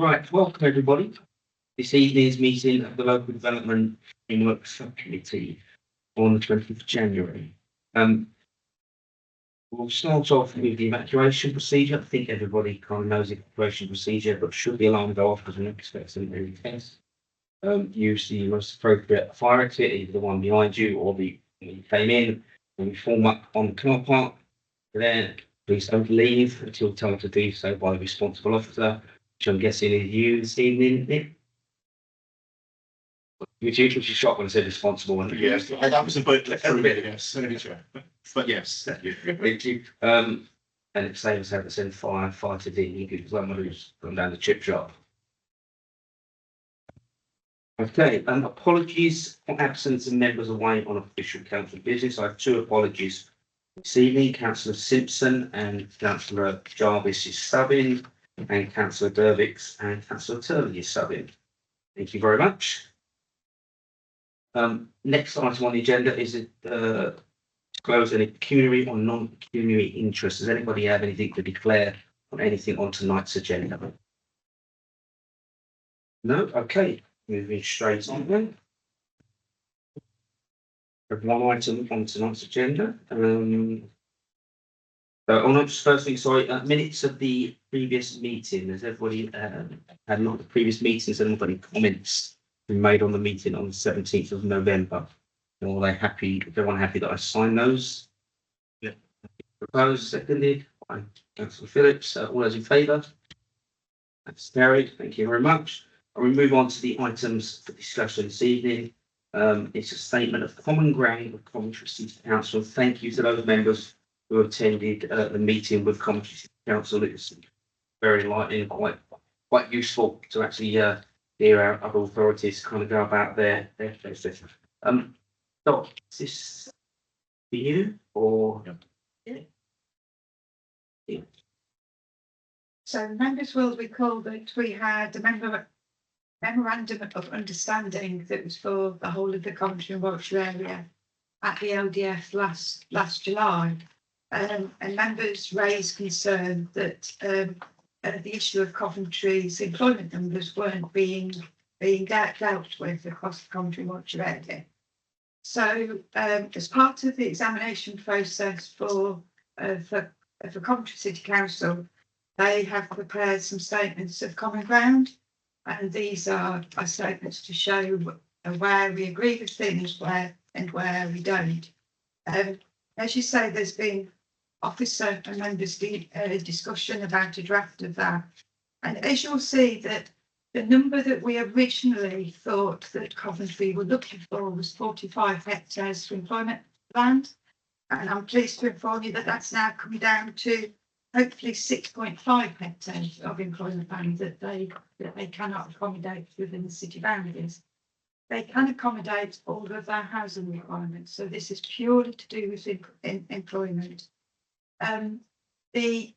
Right, welcome everybody. This evening's meeting of the Local Development Framework Subcommittee on the 20th of January. We'll start off with the evacuation procedure. I think everybody kind of knows the evacuation procedure, but should the alarm go off, because we expect some early tests, use the most appropriate fire exit, either the one behind you or the one you came in, and we form up on the car park. Then please don't leave until told to do so by the responsible officer, which I'm guessing is you this evening, Nick. Which you shocked when I said responsible. And Yes, that was a bit yes, but yes, thank you. Thank you. And it saves having to send firefighters in because someone who's gone down the chip shop. Okay, apologies for absence of members away on official council business. I have two apologies this evening. Councillor Simpson and Councillor Jarvis is subbing, and Councillor Dervix and Councillor Turley is subbing. Thank you very much. Next item on the agenda is disclose any pecuniary or non-pecuniary interest. Does anybody have anything to declare on anything on tonight's agenda? No? Okay, moving straight on then. One item on tonight's agenda. Firstly, sorry, minutes of the previous meeting. Has everybody had a lot of previous meetings? Has anybody comments been made on the meeting on the 17th of November? Are they happy? Is everyone happy that I sign those? Yeah. Proposed, seconded by Councillor Phillips. All those in favour? That's carried. Thank you very much. And we move on to the items for discussion this evening. It's a statement of common ground with Coventry City Council. Thank you to those members who attended the meeting with Coventry City Council. It's very enlightening, quite useful to actually hear our other authorities kind of go about their process. So is this for you or? Yeah. So members will recall that we had a memorandum of understanding that was for the whole of the Coventry and Warwickshire area at the LDF last July. And members raised concern that the issue of Coventry's employment numbers weren't being dealt with across the Coventry and Warwickshire area. So as part of the examination process for Coventry City Council, they have prepared some statements of common ground, and these are statements to show where we agree with things, where we don't. As you say, there's been officer and members discussion about a draft of that, and as you'll see that the number that we originally thought that Coventry were looking for was 45 hectares for employment land, and I'm pleased to inform you that that's now coming down to hopefully 6.5 hectares of employment land that they cannot accommodate within the city boundaries. They can accommodate all of their housing requirements, so this is purely to do with employment. The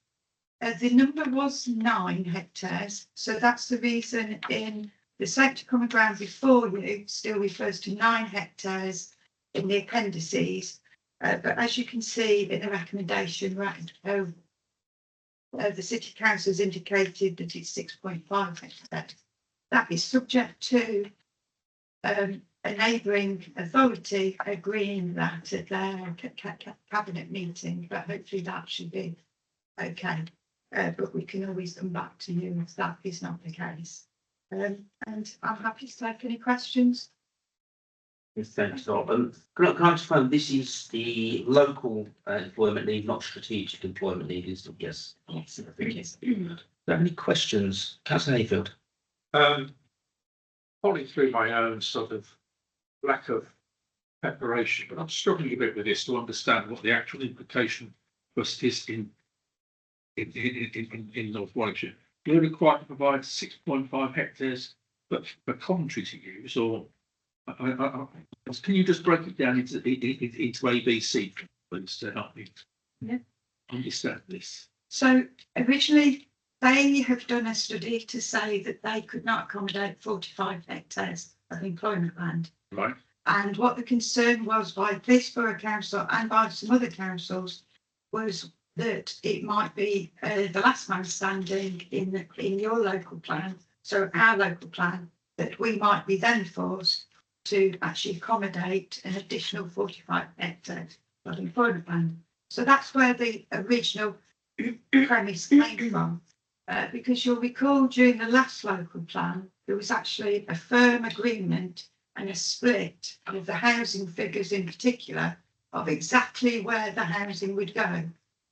number was 9 hectares, so that's the reason in the sector common ground before you still refers to 9 hectares in the appendices, but as you can see in the recommendation, the City Council has indicated that it's 6.5 hectares. That is subject to a neighbouring authority agreeing that at their cabinet meeting, but hopefully that should be okay. But we can always come back to you if that is not the case. And I'm happy to take any questions. Thanks, Rob. Can I confirm this is the local employment need, not strategic employment need? Is it? Yes. Yes, I think yes. Do you have any questions, Councillor Hayfield? Following through my own sort of lack of preparation, but I'm struggling a bit with this to understand what the actual implication is in North Warwickshire. You're required to provide 6.5 hectares, but for Coventry to use, or can you just break it down into ABC, please, to help me understand this? So originally they have done a study to say that they could not accommodate 45 hectares of employment land. Right. And what the concern was by this borough council and by some other councils was that it might be the last man standing in your local plan so our local plan, that we might be then forced to actually accommodate an additional 45 hectares of employment land. So that's where the original premise came from. Because you'll recall during the last local plan, there was actually a firm agreement and a split of the housing figures in particular of exactly where the housing would go.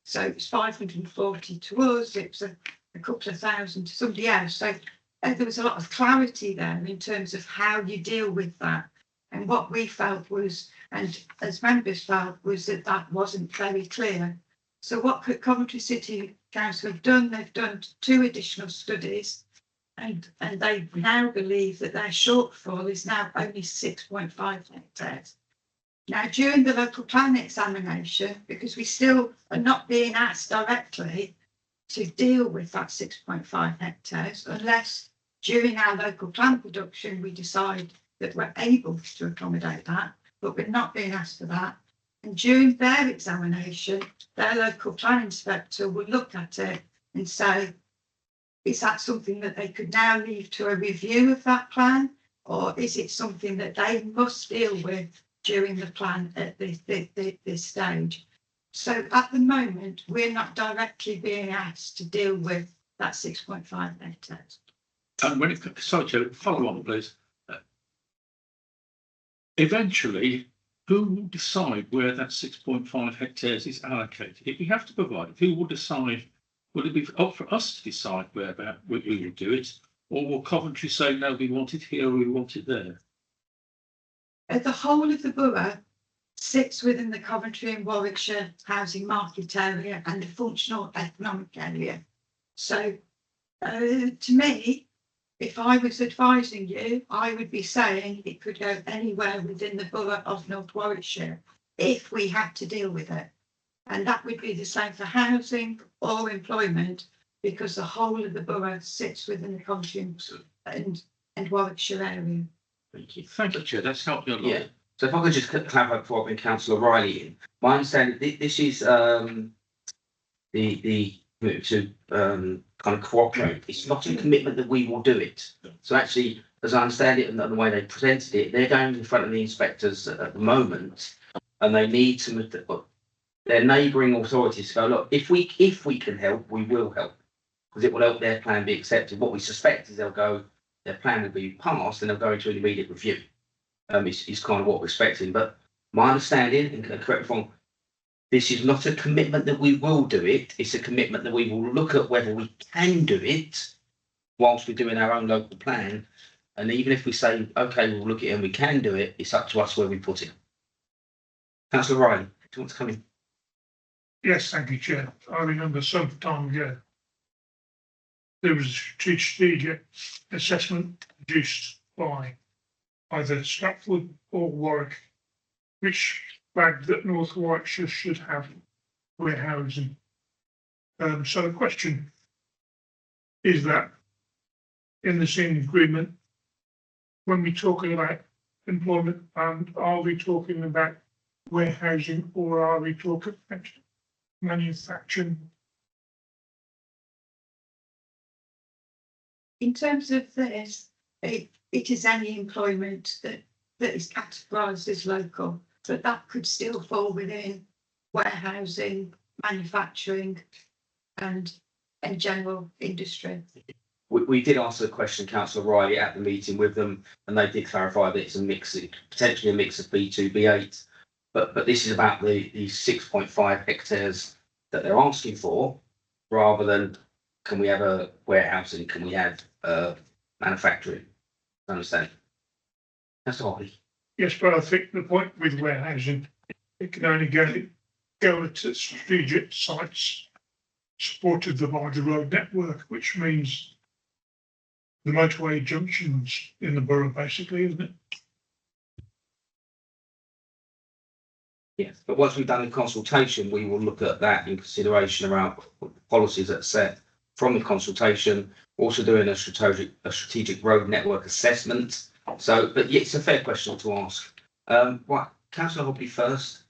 So it was 540 to us, it was a couple of thousand to somebody else. So there was a lot of clarity there in terms of how you deal with that. And what we felt was, and as members felt, was that that wasn't very clear. So what Coventry City Council have done, they've done 2 additional studies, and they now believe that their shortfall is now only 6.5 hectares. Now, during the local plan examination, because we still are not being asked directly to deal with that 6.5 hectares, unless during our local plan production we decide that we're able to accommodate that, but we're not being asked for that. And during their examination, their local plan inspector will look at it and say, is that something that they could now leave to a review of that plan? Or is it something that they must deal with during the plan at this stage? So at the moment, we're not directly being asked to deal with that 6.5 hectares. And when it, sorry, Chair, follow on, please. Eventually, who will decide where that 6.5 hectares is allocated? If we have to provide it, who will decide? Will it be up for us to decide where we will do it? Or will Coventry say, no, we want it here or we want it there? The whole of the borough sits within the Coventry and Warwickshire housing market area and the functional economic area. So to me, if I was advising you, I would be saying it could go anywhere within the borough of North Warwickshire if we had to deal with it. And that would be the same for housing or employment, because the whole of the borough sits within the Coventry and Warwickshire area. Thank you. Thank you, Chair. That's helped me a lot. Yeah. So if I could just clarify before I bring Councillor Riley in, my understanding this is the to kind of cooperate. It's not a commitment that we will do it. So actually, as I understand it and the way they presented it, they're going in front of the inspectors at the moment, and they need to their neighbouring authorities to go, look, if we can help, we will help, because it will help their plan be accepted. What we suspect is they'll go, their plan will be passed and they'll go into an immediate review. Is kind of what we're expecting. But my understanding, and correct me if I'm wrong, this is not a commitment that we will do it. It's a commitment that we will look at whether we can do it whilst we're doing our own local plan. And even if we say, okay, we'll look at it and we can do it, it's up to us where we put it. Councillor Riley, do you want to come in? Yes, thank you, Chair. I remember some time ago, there was a strategic assessment produced by either Stratford or Warwick, which flagged that North Warwickshire should have warehousing. So the question is that in the same agreement, when we're talking about employment, are we talking about warehousing or are we talking about manufacturing? In terms of this, it is any employment that is categorised as local, but that could still fall within warehousing, manufacturing, and general industry. We did answer the question, Councillor Riley, at the meeting with them, and they did clarify that it's a mix, potentially a mix of B2, B8. But this is about the 6.5 hectares that they're asking for, rather than can we have a warehousing, can we have manufacturing? I understand. That's all. Yes, but I think the point with warehousing, it can only go to strategic sites supported by the road network, which means the motorway junctions in the borough, basically, isn't it? Yes, but once we've done the consultation, we will look at that in consideration around policies that are set from the consultation, also doing a strategic road network assessment. So, but yeah, it's a fair question to ask. Right, Councillor Hobley first.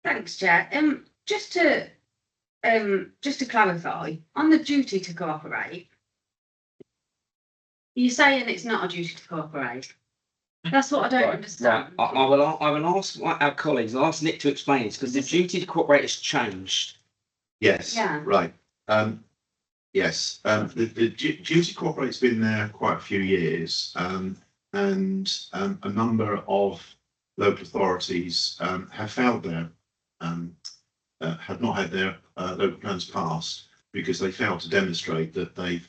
Thanks, Chair. Just to clarify, on the duty to cooperate, You're saying it's not a duty to cooperate. That's what I don't Right, understand. I will ask our colleagues, I'll ask Nick to explain this, because the duty to cooperate has changed. Yes, Yeah. right. Yes, the duty to cooperate's been there quite a few years, and a number of local authorities have failed their have not had their local plans passed because they failed to demonstrate that they've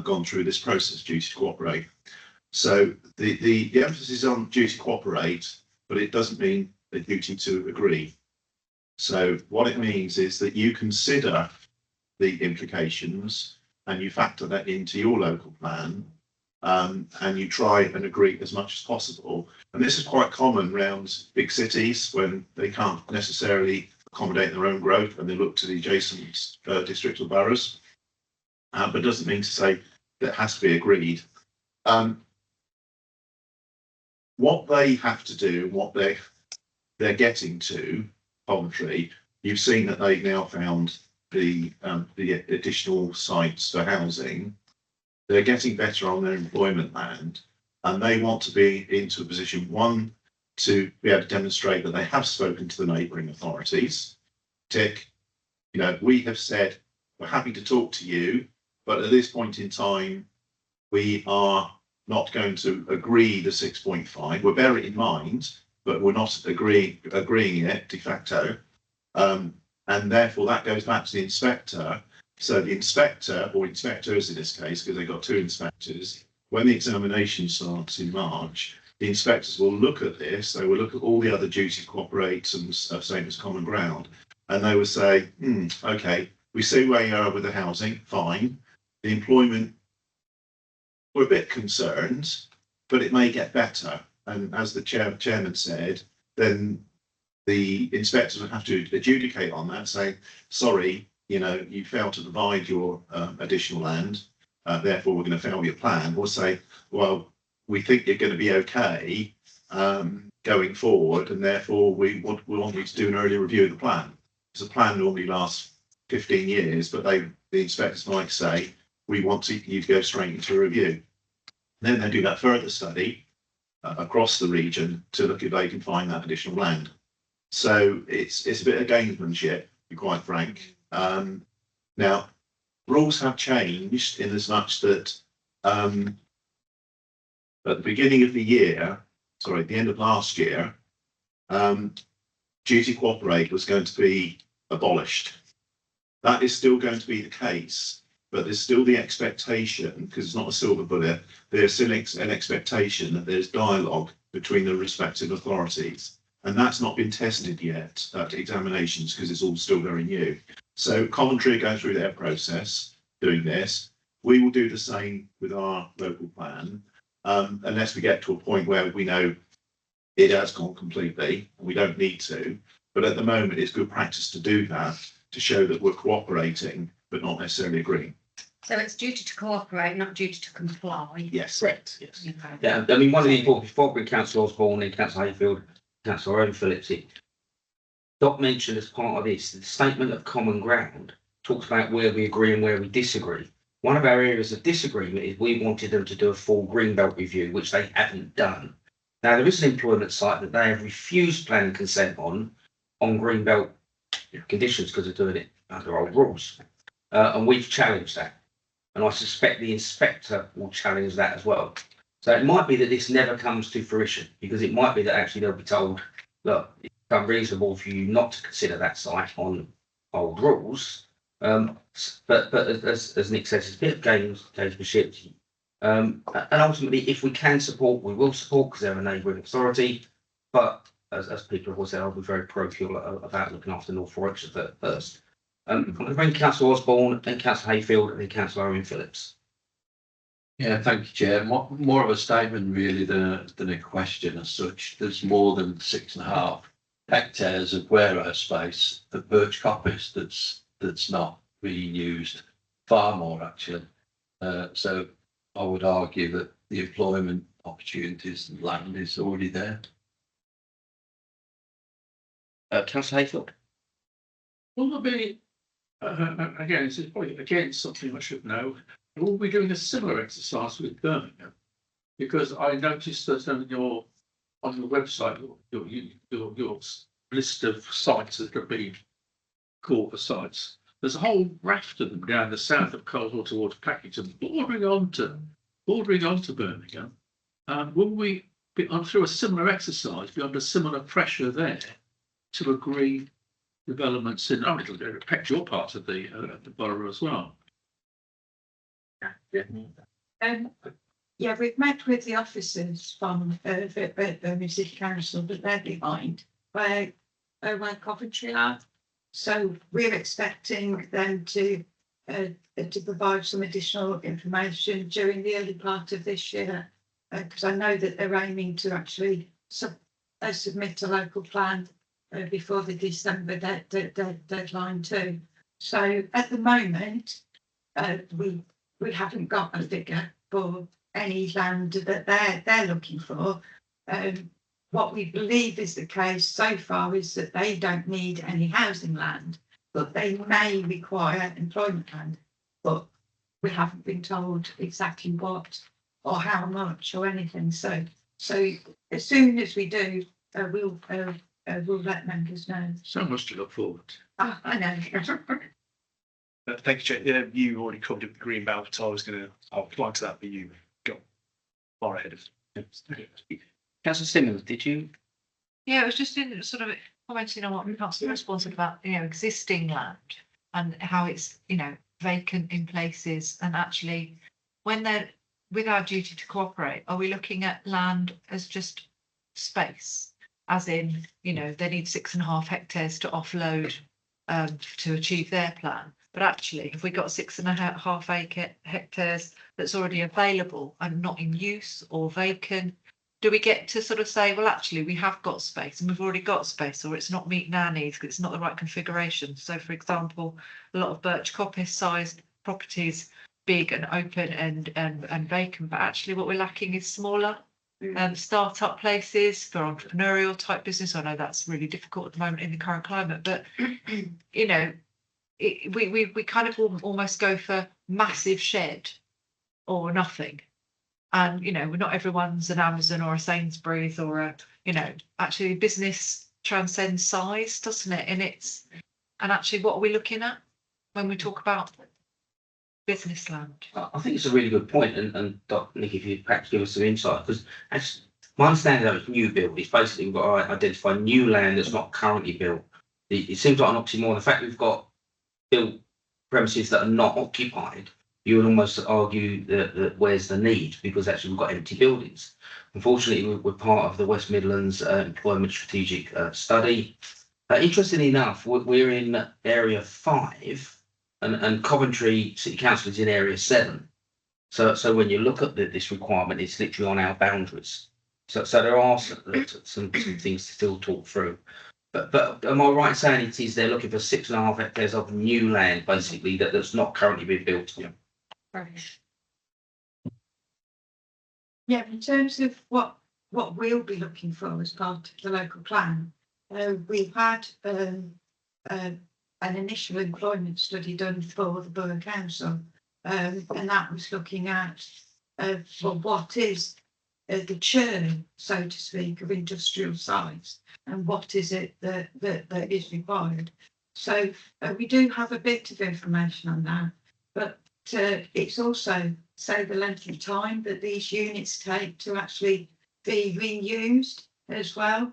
gone through this process, duty to cooperate. So the emphasis is on duty to cooperate, but it doesn't mean a duty to agree. So what it means is that you consider the implications and you factor that into your local plan, and you try and agree as much as possible. And this is quite common around big cities when they can't necessarily accommodate their own growth and they look to the adjacent districts or boroughs. But it doesn't mean to say that it has to be agreed. What they have to do, what they're getting to, Coventry, you've seen that they've now found the additional sites for housing. They're getting better on their employment land, and they want to be into a position, one, to be able to demonstrate that they have spoken to the neighbouring authorities. Tick, you know, we have said we're happy to talk to you, but at this point in time, we are not going to agree the 6.5. We'll bear it in mind, but we're not agreeing it de facto. And therefore that goes back to the inspector. So the inspector, or inspectors in this case, because they've got two inspectors, when the examination starts in March, the inspectors will look at this, they will look at all the other duty to cooperate and same as common ground, and they will say, okay, we see where you are with the housing, fine. The employment, we're a bit concerned, but it may get better. And as the chairman said, then the inspectors would have to adjudicate on that, say, sorry, you know, you failed to provide your additional land, therefore we're going to fail your plan, or say, well, we think you're going to be okay going forward, and therefore we want you to do an early review of the plan. Because the plan normally lasts 15 years, but the inspectors might say, we want you to go straight into a review. Then they do that further study across the region to look if they can find that additional land. So it's a bit of gamesmanship, to be quite frank. Now, rules have changed in as much that at the beginning of the year, sorry, at the end of last year, duty to cooperate was going to be abolished. That is still going to be the case, but there's still the expectation, because it's not a silver bullet, there's still an expectation that there's dialogue between the respective authorities. And that's not been tested yet at examinations because it's all still very new. So Coventry are going through their process doing this. We will do the same with our local plan, unless we get to a point where we know it has gone completely and we don't need to. But at the moment, it's good practice to do that to show that we're cooperating, but not necessarily agreeing. So it's duty to cooperate, not duty to comply. Yes. Correct, yes. Okay. Yeah, I mean, one of the important, before we Councillor Osborne and Councillor Hayfield, Councillor Owen Phillips, Doc mentioned as part of this, the statement of common ground talks about where we agree and where we disagree. One of our areas of disagreement is we wanted them to do a full Greenbelt review, which they haven't done. Now, there is an employment site that they have refused planning consent on Greenbelt conditions because they're doing it under old rules. And we've challenged that. And I suspect the inspector will challenge that as well. So it might be that this never comes to fruition, because it might be that actually they'll be told, look, it's unreasonable for you not to consider that site on old rules. But as Nick says, it's a bit of gamesmanship. And ultimately, if we can support, we will support because they're a neighbouring authority. But as people have always said, I'll be very parochial about looking after North Warwickshire first. I'm going to bring Councillor Osborne, then Councillor Hayfield, and then Councillor Owen Phillips. Yeah, thank you, Chair. More of a statement really than a question as such. There's more than 6.5 hectares of warehouse space at Birch Coppice that's not being used. Far more actually. So I would argue that the employment opportunities and land is already there. Councillor Hayfield. Will there be, again, this is probably again something I should know. Will we be doing a similar exercise with Birmingham? Because I noticed that on your website, your list of sites that have been called for sites, there's a whole raft of them down the south of Coleshill towards Packington, bordering onto Birmingham. Will we be on through a similar exercise, be under similar pressure there to agree developments in? Oh, it'll affect your part of the borough as well. Yeah, we've met with the officers from Birmingham City Council, but they're behind where Coventry are. So we're expecting them to provide some additional information during the early part of this year, because I know that they're aiming to actually submit a local plan before the December deadline too. So at the moment, we haven't got a figure for any land that they're looking for. What we believe is the case so far is that they don't need any housing land, but they may require employment land. But we haven't been told exactly what or how much or anything. So as soon as we do, we'll let members know. So much to look forward to. Oh, I know. Thank you, Chair. You already covered it with the green belt. I'll apply to that, but you got far ahead of. Councillor Simmons, did you? Yeah, it was just in sort of commenting on what Councillor Osborne said about, existing land and how it's, vacant in places, and actually when they're with our duty to cooperate, are we looking at land as just space? As in, they need 6.5 hectares to offload to achieve their plan. But actually, if we got 6.5 hectares that's already available and not in use or vacant, do we get to sort of say, well, actually, we have got space and we've already got space, or it's not meeting our needs because it's not the right configuration? So, for example, a lot of Birch Coppice sized properties, big and open and vacant, but actually what we're lacking is smaller start-up places for entrepreneurial type business. I know that's really difficult at the moment in the current climate, but we kind of almost go for massive shed or nothing. And, not everyone's an Amazon or a Sainsbury's or actually business transcends size, doesn't it? And actually, what are we looking at when we talk about business land? I think it's a really good point, and Nick, if you'd perhaps give us some insight, because my understanding of new build is basically we've got to identify new land that's not currently built. It seems like an oxymoron. The fact we've got built premises that are not occupied, you would almost argue that where's the need, because actually we've got empty buildings. Unfortunately, we're part of the West Midlands Employment Strategic Study. Interestingly enough, we're in Area 5, and Coventry City Council is in Area 7. So when you look at this requirement, it's literally on our boundaries. So there are some things to still talk through. But am I right saying it is they're looking for 6.5 hectares of new land, basically, that's not currently been built? Yeah. Yeah, in terms of what we'll be looking for as part of the local plan, we've had an initial employment study done for the Borough Council, and that was looking at what is the churn, so to speak, of industrial sites, and what is it that is required. So we do have a bit of information on that, but it's also, say, the length of time that these units take to actually be reused as well,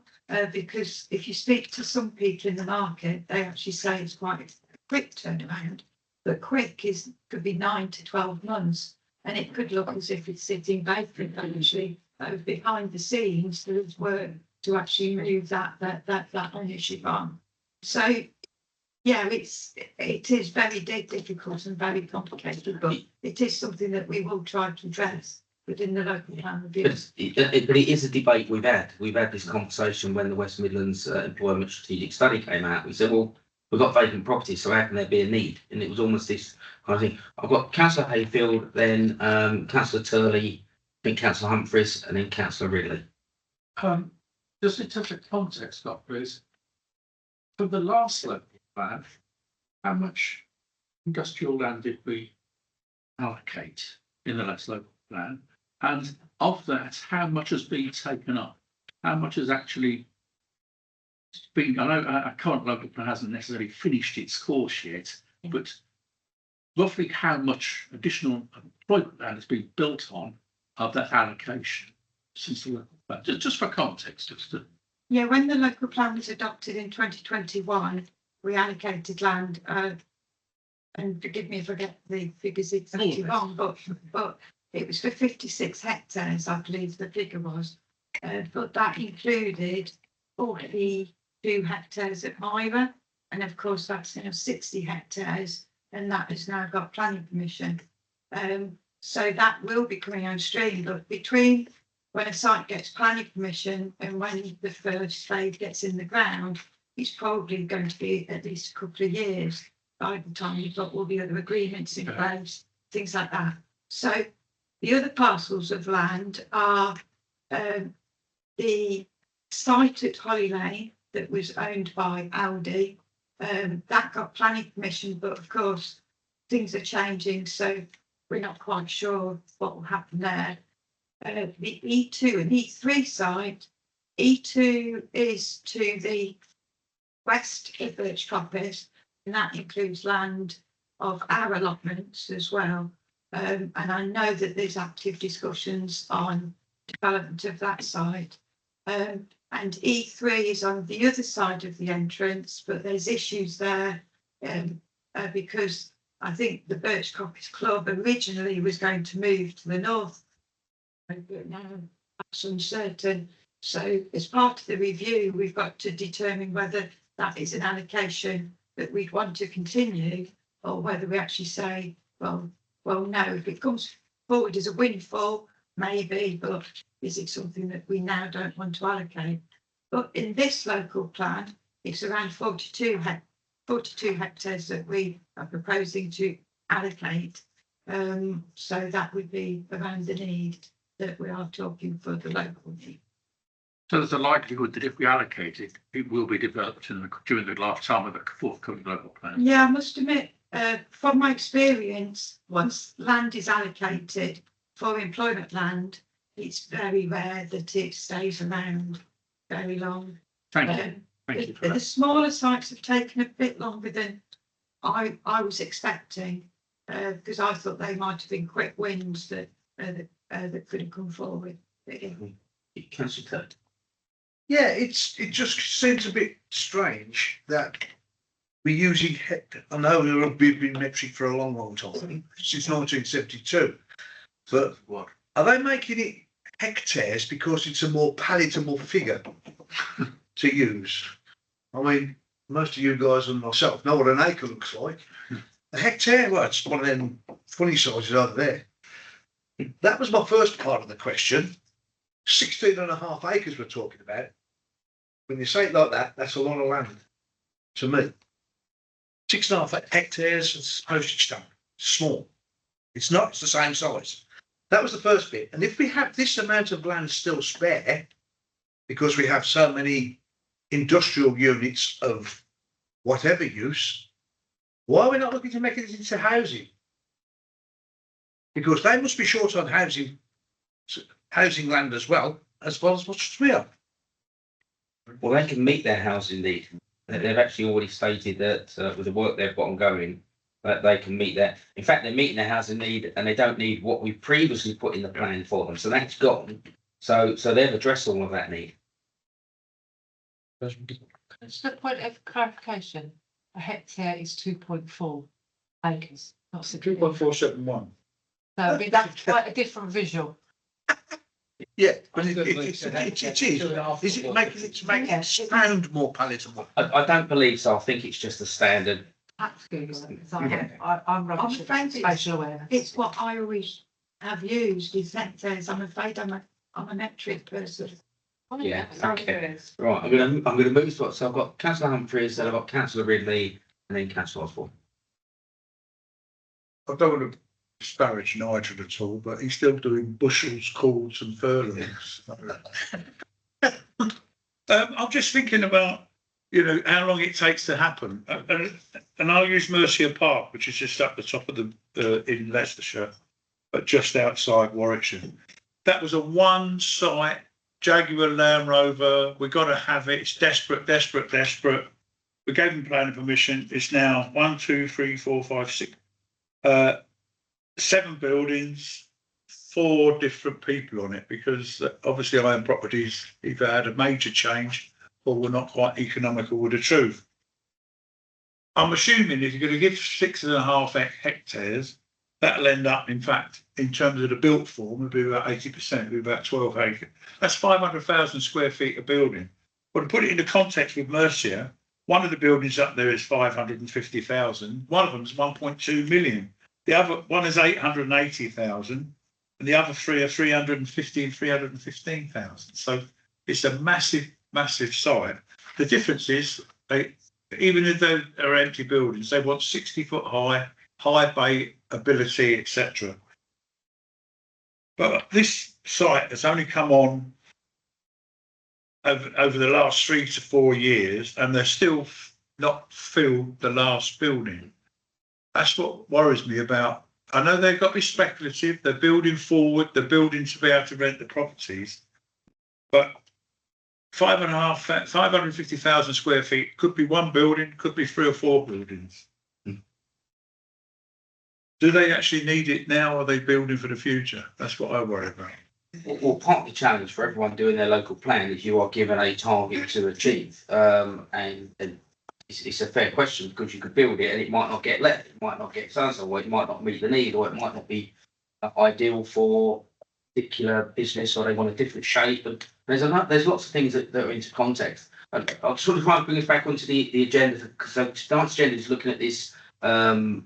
because if you speak to some people in the market, they actually say it's quite a quick turnaround, but quick could be 9 to 12 months, and it could look as if it's sitting vacant. Actually, behind the scenes, there's work to actually move that ownership on. So yeah, it is very difficult and very complicated, but it is something that we will try to address within the local plan review. But it is a debate we've had. We've had this conversation when the West Midlands Employment Strategic Study came out. We said, well, we've got vacant properties, so how can there be a need? And it was almost this kind of thing. I've got Councillor Hayfield, then Councillor Turley, then Councillor Humphreys, and then Councillor Ridley. Just in terms of context, Scott, please. For the last local plan, how much industrial land did we allocate in the last local plan? And of that, how much has been taken up? How much has actually been, I know our current local plan hasn't necessarily finished its course yet, but roughly how much additional employment land has been built on of that allocation since the local plan? Just for context, just to. Yeah, when the local plan was adopted in 2021, we allocated land, and forgive me if I get the figures exactly wrong, but it was for 56 hectares, I believe the figure was. But that included 42 hectares at Myra, and of course that's now 60 hectares, and that has now got planning permission. So that will be coming on stream, but between when a site gets planning permission and when the first phase gets in the ground, it's probably going to be at least a couple of years by the time you've got all the other agreements in place, things like that. So the other parcels of land are the site at Holly Lane that was owned by Aldi. That got planning permission, but of course things are changing, so we're not quite sure what will happen there. The E2 and E3 site, E2 is to the west of Birch Coppice, and that includes land of our allotments as well. And I know that there's active discussions on development of that site. And E3 is on the other side of the entrance, but there's issues there because I think the Birch Coppice Club originally was going to move to the north, but now that's uncertain. So as part of the review, we've got to determine whether that is an allocation that we'd want to continue, or whether we actually say, well, no, if it comes forward as a windfall, maybe, but is it something that we now don't want to allocate? But in this local plan, it's around 42 hectares that we are proposing to allocate. So that would be around the need that we are talking for the local need. So there's a likelihood that if we allocate it, it will be developed during the lifetime of the forthcoming local plan. Yeah, I must admit, from my experience, once land is allocated for employment land, it's very rare that it stays around very long. Thank you. Thank you for The that. smaller sites have taken a bit longer than I was expecting, because I thought they might have been quick wins that could have come forward. Councillor Kirk. Yeah, it just seems a bit strange that we're using I know we've been metric for a long time, since 1972, but are they making it hectares because it's a more palatable figure to use? I mean, most of you guys and myself know what an acre looks like. A hectare, well, it's one of them funny sizes over there. That was my first part of the question. 16.5 acres we're talking about. When you say it like that, that's a lot of land to me. 6.5 hectares is postage stamp, small. It's not, it's the same size. That was the first bit. And if we have this amount of land still spare, because we have so many industrial units of whatever use, why are we not looking to make it into housing? Because they must be short on housing land as well as much as we are. Well, they can meet their housing need. They've actually already stated that with the work they've got ongoing, that they can meet that. In fact, they're meeting their housing need, and they don't need what we previously put in the plan for them. So that's gone. So they've addressed all of that need. Just a point of clarification, a hectare is 2.4 acres, not 2.471. So that's quite a different visual. Yeah, but it is. Is it making it to make it sound more palatable? I don't believe so. I think it's just a standard. That's good, because I'm rubbish I'm afraid at spatial awareness. It's what I always have used is hectares. I'm afraid I'm a metric person. Yeah, okay. Right, I'm gonna move to it. So I've got Councillor Humphreys, then I've got Councillor Ridley, and then Councillor Osborne. I don't want to disparage Nigel at all, but he's still doing bushels, cords and furlongs. I'm just thinking about you know, how long it takes to happen. And I'll use Mercia Park, which is just up the top of in Leicestershire, but just outside Warwickshire. That was a one site Jaguar Land Rover. We got to have it. It's desperate. We gave them planning permission. It's now 1, 2, 3, 4, 5, 6, 7 buildings, 4 different people on it, because obviously I own properties either had a major change or were not quite economical with the truth. I'm assuming if you're going to give 6.5 hectares, that'll end up, in fact, in terms of the built form, it'll be about 80%, it'll be about 12 acres. That's 500,000 square feet of building. But to put it into context with Mercia, one of the buildings up there is 550,000. One of them is 1.2 million. The other one is 880,000, and the other 3 are 350 and 315,000. So it's a massive site. The difference is, even if they are empty buildings, they want 60-foot high bay ability, etc. But this site has only come on over the last 3 to 4 years, and they're still not filled the last building. That's what worries me about. I know they've got to be speculative. They're building forward. They're building to be able to rent the properties, but 550,000 square feet could be one building, could be 3 or 4 buildings. Do they actually need it now, or are they building for the future? That's what I worry about. Well, part of the challenge for everyone doing their local plan is you are given a target to achieve, and it's a fair question, because you could build it and it might not get let, it might not get so-and-so, or it might not meet the need, or it might not be ideal for a particular business, or they want a different shape. And there's lots of things that are into context. And I'll sort of try to bring us back onto the agenda, because tonight's agenda is looking at this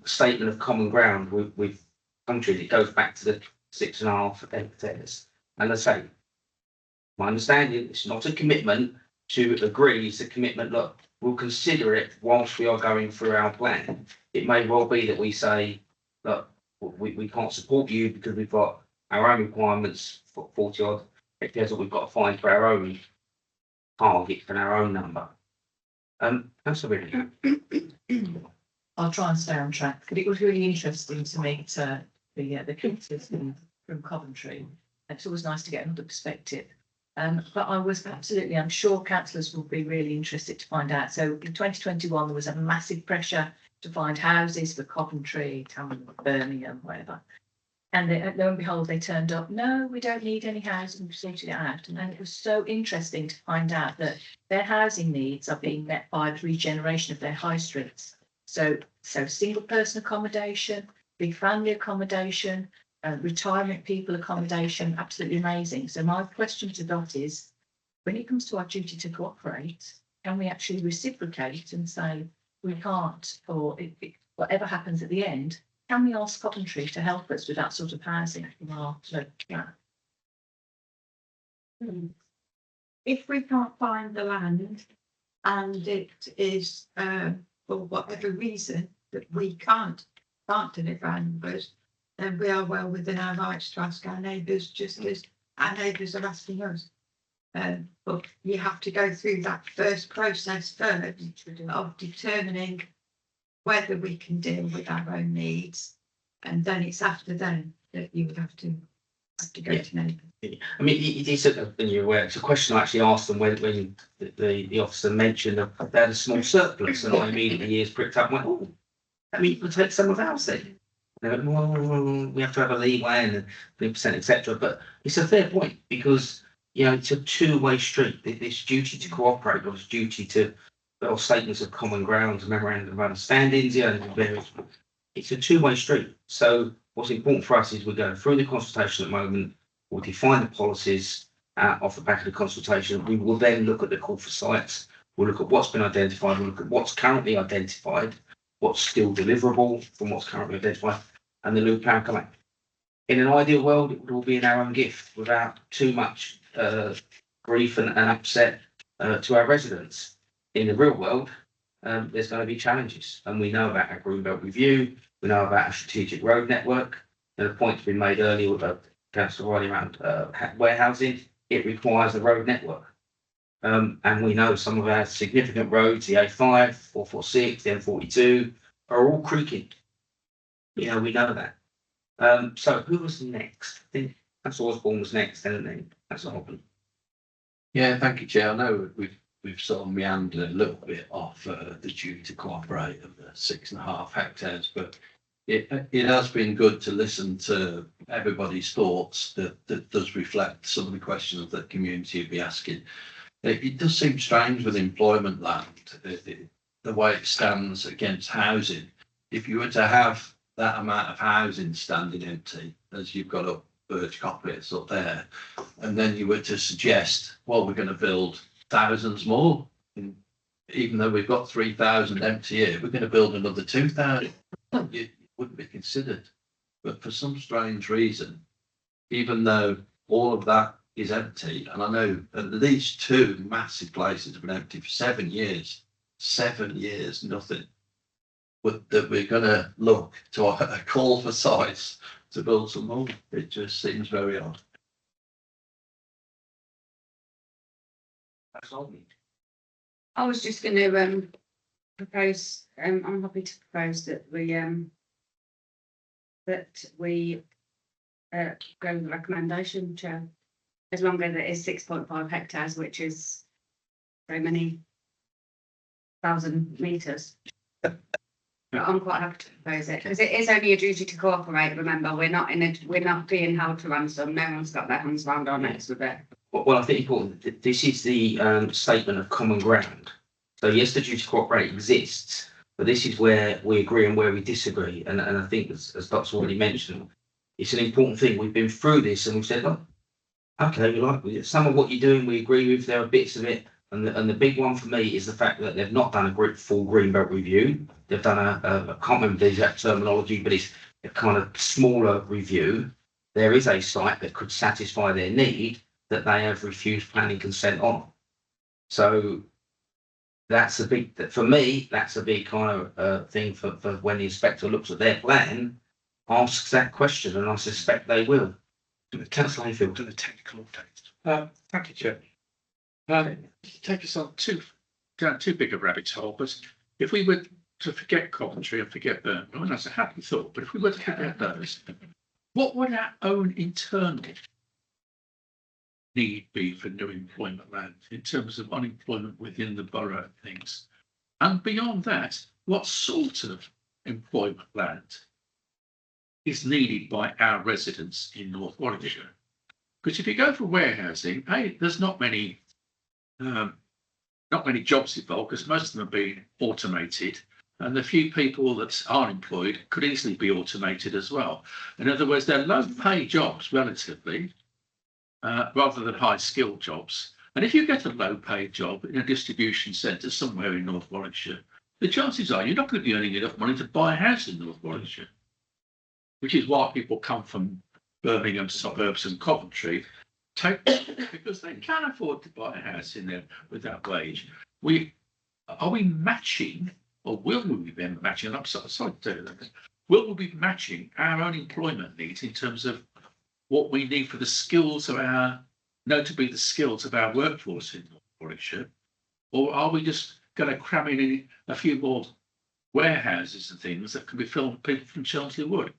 statement of common ground with countries. It goes back to the 6.5 hectares. And I say, my understanding, it's not a commitment to agree, it's a commitment, look, we'll consider it whilst we are going through our plan. It may well be that we say, look, we can't support you because we've got our own requirements for 40 odd hectares that we've got to find for our own target and our own number. That's a really I'll try and stay on track, but it was really interesting to meet the councillors from Coventry. It's always nice to get another perspective. But I'm sure councillors will be really interested to find out. So in 2021, there was a massive pressure to find houses for Coventry, Birmingham, wherever. And lo and behold, they turned up, no, we don't need any housing, we've sorted it out. And it was so interesting to find out that their housing needs are being met by the regeneration of their high streets. So single person accommodation, big family accommodation, retirement people accommodation, absolutely amazing. So my question to Dot is, when it comes to our duty to cooperate, can we actually reciprocate and say we can't, or whatever happens at the end, can we ask Coventry to help us with that sort of housing in our local plan? If we can't find the land and it is for whatever reason that we can't deliver our numbers, then we are well within our rights to ask our neighbours, just as our neighbours are asking us. But you have to go through that first process first of determining whether we can deal with our own needs, and then it's after then that you would have to go to neighbours. I mean, it's a question I actually asked them when the officer mentioned that they had a small surplus, and I immediately ears pricked up and went, oh, I mean, you could take some of ours then. They went, well, we have to have a leeway and 3%, etc. But it's a fair point, because it's a two-way street. This duty to cooperate, or this duty to, or statements of common ground, memorandum of understandings, it's a two-way street. So what's important for us is we're going through the consultation at the moment. We'll define the policies off the back of the consultation. We will then look at the call for sites. We'll look at what's been identified. We'll look at what's currently identified, what's still deliverable from what's currently identified, and the new plan come out. In an ideal world, it would all be in our own gift without too much grief and upset to our residents. In the real world, there's going to be challenges, and we know about our Greenbelt review. We know about our strategic road network. And the point's been made earlier about Councillor Riley around warehousing. It requires a road network. And we know some of our significant roads, the A5, 446, the M42, are all creaking. You know, we know that. So who was next? I think that's Osborne was next, didn't he? That's Osborne. Yeah, thank you, Chair. I know we've sort of meandered a little bit off the duty to cooperate of the 6.5 hectares, but it has been good to listen to everybody's thoughts that does reflect some of the questions that community would be asking. It does seem strange with employment land, the way it stands against housing. If you were to have that amount of housing standing empty, as you've got up Birch Coppice up there, and then you were to suggest, well, we're going to build thousands more, and even though we've got 3,000 empty here, we're going to build another 2,000. It wouldn't be considered. But for some strange reason, even though all of that is empty, and I know at least 2 massive places have been empty for 7 years, nothing. But that we're going to look to a call for sites to build some more. It just seems very odd. That's all. I was just going to propose. I'm happy to propose that we go with the recommendation, Chair, as long as it is 6.5 hectares, which is so many thousand metres. I'm quite happy to propose it because it is only a duty to cooperate. Remember, we're not being held to ransom. No one's got their hands round our necks with it. Well, I think important. This is the statement of common ground. So yes, the duty to cooperate exists, but this is where we agree and where we disagree. And I think, as Doc's already mentioned, it's an important thing. We've been through this and we've said, look, okay, we like some of what you're doing. We agree with. There are bits of it. And the big one for me is the fact that they've not done a full Greenbelt review. They've done I can't remember the exact terminology, but it's a kind of smaller review. There is a site that could satisfy their need that they have refused planning consent on. So that's a big, for me, that's a big kind of thing for when the inspector looks at their plan, asks that question, and I suspect they will. Councillor Hayfield. To the technical update. Thank you, Chair. Take us on down too big a rabbit hole, but if we were to forget Coventry and forget Birmingham, and that's a happy thought, but if we were to forget those, what would our own internal need be for new employment land in terms of unemployment within the borough and things? And beyond that, what sort of employment land is needed by our residents in North Warwickshire? Because if you go for warehousing, there's not many jobs involved because most of them are being automated, and the few people that are employed could easily be automated as well. In other words, they're low-paid jobs relatively, rather than high-skilled jobs. And if you get a low-paid job in a distribution centre somewhere in North Warwickshire, the chances are you're not going to be earning enough money to buy a house in North Warwickshire, which is why people come from Birmingham suburbs and Coventry, because they can afford to buy a house in there with that wage. Are we matching, or will we be matching? And I'm sorry to tell you that. Will we be matching our own employment needs in terms of what we need for the skills of notably the skills of our workforce in North Warwickshire, or are we just going to cram in a few more warehouses and things that can be filled with people from Chelmsley Wood?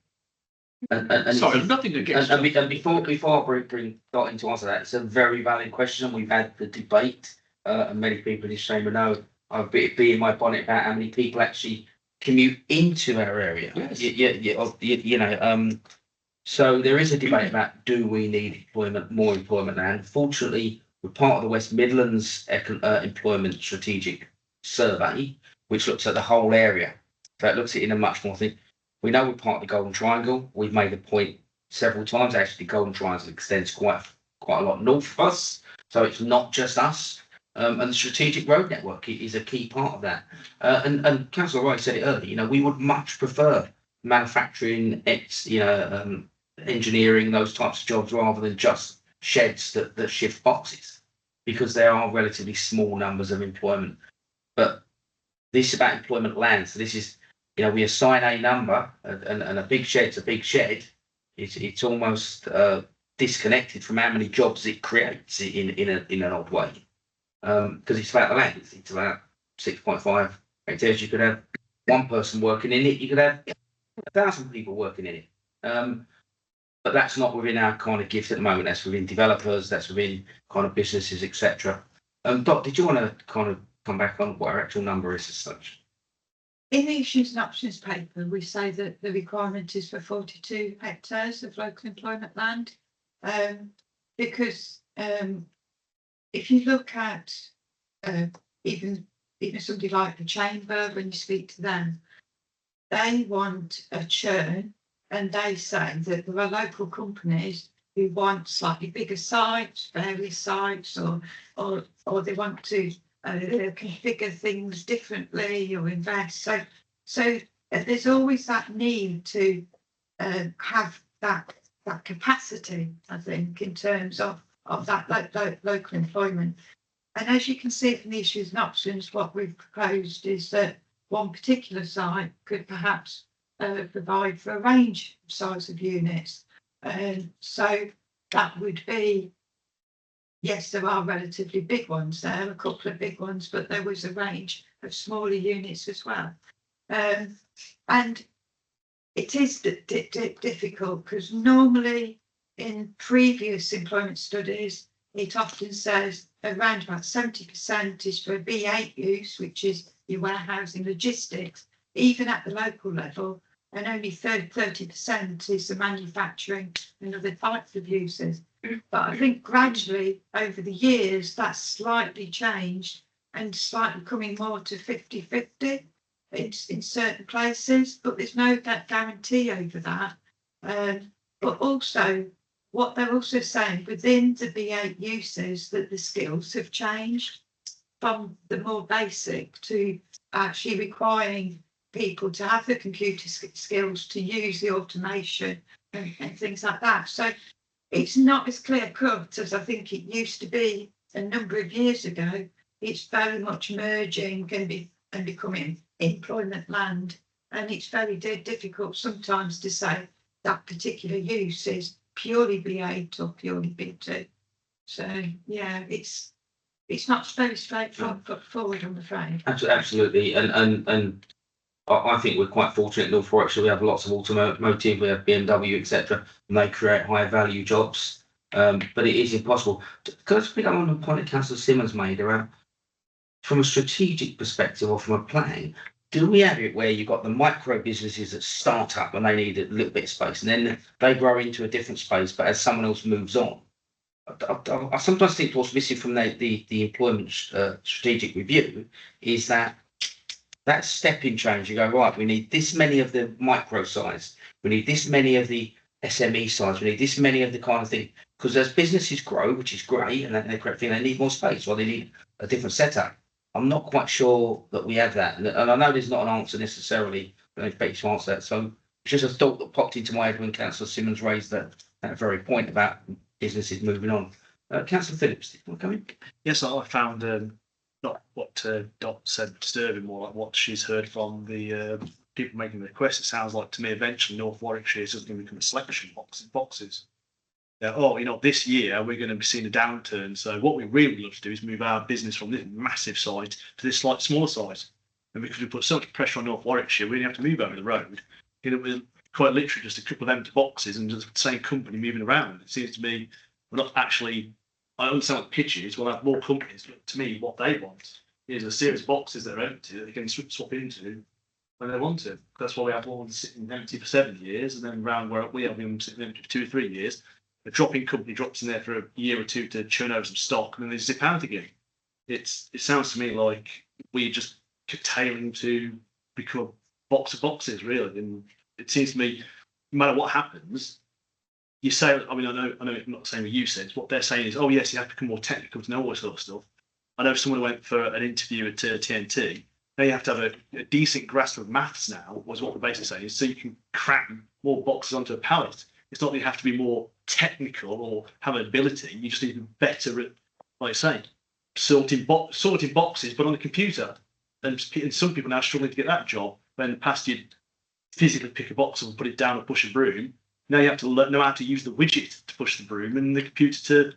And Sorry, nothing against. And before I bring Dot in to answer that, it's a very valid question. We've had the debate, and many people in this chamber know I've been in my bonnet about how many people actually commute into our area. Yes. So there is a debate about, do we need more employment land? Fortunately, we're part of the West Midlands Employment Strategic Survey, which looks at the whole area. So it looks at it in a much more thing. We know we're part of the Golden Triangle. We've made the point several times. Actually, the Golden Triangle extends quite a lot north of us. So it's not just us. And the strategic road network is a key part of that. And Councillor Wright said it earlier, we would much prefer manufacturing, engineering, those types of jobs rather than just sheds that shift boxes, because there are relatively small numbers of employment. But this is about employment land. So this is, we assign a number and a big shed's a big shed. It's almost disconnected from how many jobs it creates in an odd way. Because it's about the land, it's about 6.5 hectares. You could have one person working in it, you could have 1,000 people working in it. But that's not within our kind of gift at the moment. That's within developers, that's within kind of businesses, etc. Dot, did you want to kind of come back on what our actual number is as such? In the issues and options paper, we say that the requirement is for 42 hectares of local employment land. Because if you look at even somebody like the Chamber, when you speak to them, they want a churn, and they say that there are local companies who want slightly bigger sites, various sites, or they want to configure things differently or invest. So there's always that need to have that capacity, I think, in terms of that local employment. And as you can see from the issues and options, what we've proposed is that one particular site could perhaps provide for a range of size of units. So that would be, yes, there are relatively big ones there, a couple of big ones, but there was a range of smaller units as well. And it is difficult because normally in previous employment studies, it often says around about 70% is for B8 use, which is your warehousing logistics, even at the local level, and only 30% is the manufacturing and other types of uses. But I think gradually over the years that's slightly changed and slightly coming more to 50-50 in certain places, but there's no guarantee over that. But also what they're also saying within the B8 uses that the skills have changed from the more basic to actually requiring people to have the computer skills to use the automation and things like that. So it's not as clear cut as I think it used to be a number of years ago. It's very much merging and becoming employment land, and it's very difficult sometimes to say that particular use is purely B8 or purely B2. So yeah, it's not very straightforward, I'm afraid. Absolutely, and I think we're quite fortunate in North Warwickshire. We have lots of automotive, we have BMW, etc., and they create high value jobs. But it is impossible. Can I just pick up on the point that Councillor Simmons made around, from a strategic perspective or from a plan, do we have it where you've got the micro businesses that start up and they need a little bit of space, and then they grow into a different space, but as someone else moves on? I sometimes think what's missing from the employment strategic review is that stepping change. You go, right, we need this many of the micro size, we need this many of the SME size, we need this many of the kind of thing, because as businesses grow, which is great, and the correct thing, they need more space, or they need a different setup. I'm not quite sure that we have that, and I know there's not an answer necessarily. I don't expect you to answer that. So it's just a thought that popped into my head when Councillor Simmons raised that very point about businesses moving on. Councillor Phillips, did you want to come in? Yes, I found not what Dot said disturbing, more like what she's heard from the people making the request. It sounds like to me eventually North Warwickshire is just going to become a selection boxes. Yeah, this year we're going to be seeing a downturn. So what we really love to do is move our business from this massive site to this slight smaller site. And because we put so much pressure on North Warwickshire, we have to move over the road. We're quite literally just a couple of empty boxes and just the same company moving around. It seems to me we're not actually. I understand what the pitch is. We'll have more companies, but to me, what they want is a series of boxes that are empty that they can swap into when they want to. That's why we have one sitting empty for 7 years, and then round where we have them sitting empty for 2 or 3 years. The dropping company drops in there for a year or two to churn over some stock, and then they zip out again. It sounds to me like we're just curtailing to become a box of boxes, really. And it seems to me, no matter what happens, you say, I know I'm not saying what you said. What they're saying is, oh yes, you have to become more technical to know all this sort of stuff. I know someone went for an interview at TNT. Now you have to have a decent grasp of maths now, was what they're basically saying, is so you can cram more boxes onto a pallet. It's not that you have to be more technical or have an ability. You just need to be better at, like I say, sorting boxes, but on a computer. And some people now are struggling to get that job. When in the past you'd physically pick a box and put it down or push a broom. Now you have to know how to use the widget to push the broom and the computer to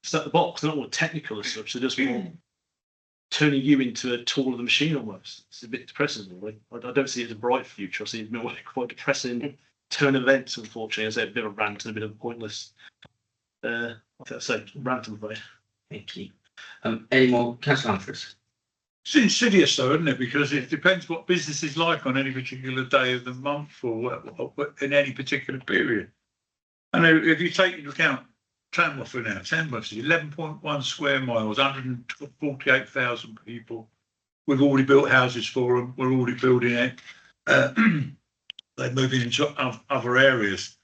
start the box. They're not more technical as such. They're just more turning you into a tool of the machine almost. It's a bit depressing, really. I don't see it as a bright future. I see it more like quite depressing turn events, unfortunately. I say a bit of a rant and a bit of a pointless, I think I say rant and way. Thank you. Any more, councillor Humphries? It's insidious though, isn't it? Because it depends what business is like on any particular day of the month or in any particular period. I know if you take into account Tamworth for now, Tamworth is 11.1 square miles, 148,000 people. We've already built houses for them. We're already building it. They're moving into other areas.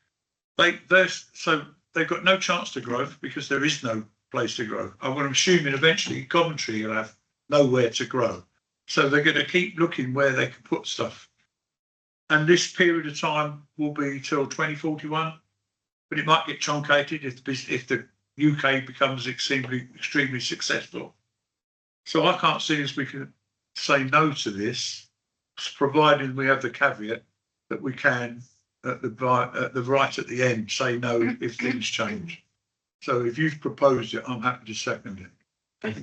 So they've got no chance to grow because there is no place to grow. I'm assuming eventually Coventry will have nowhere to grow. So they're going to keep looking where they can put stuff. And this period of time will be till 2041, but it might get truncated if the UK becomes extremely successful. So I can't see as we can say no to this, provided we have the caveat that we can at the right at the end say no if things change. So if you've proposed it, I'm happy to second it.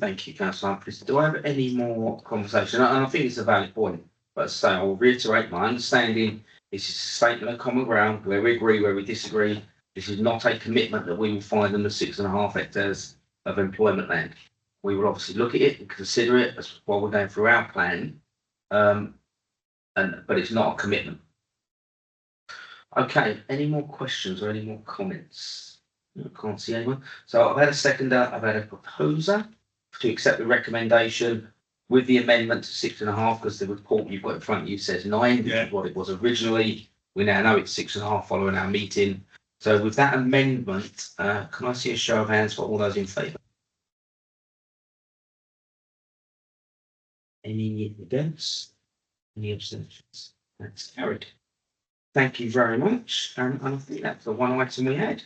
Thank you, councillor Humphries. Do I have any more conversation? And I think it's a valid point, but as I say, I'll reiterate my understanding. This is a statement of common ground where we agree, where we disagree. This is not a commitment that we will find on the 6.5 hectares of employment land. We will obviously look at it and consider it as while we're going through our plan, but it's not a commitment. Okay, any more questions or any more comments? I can't see anyone. So I've had a seconder, I've had a proposer to accept the recommendation with the amendment to 6.5, because the report you've got in front of you says 9, which is what it was originally. We now know it's 6.5 following our meeting. So with that amendment, can I see a show of hands for all those in favour? Any against? Any abstentions? That's carried. Thank you very much. And I think that's the one item we had.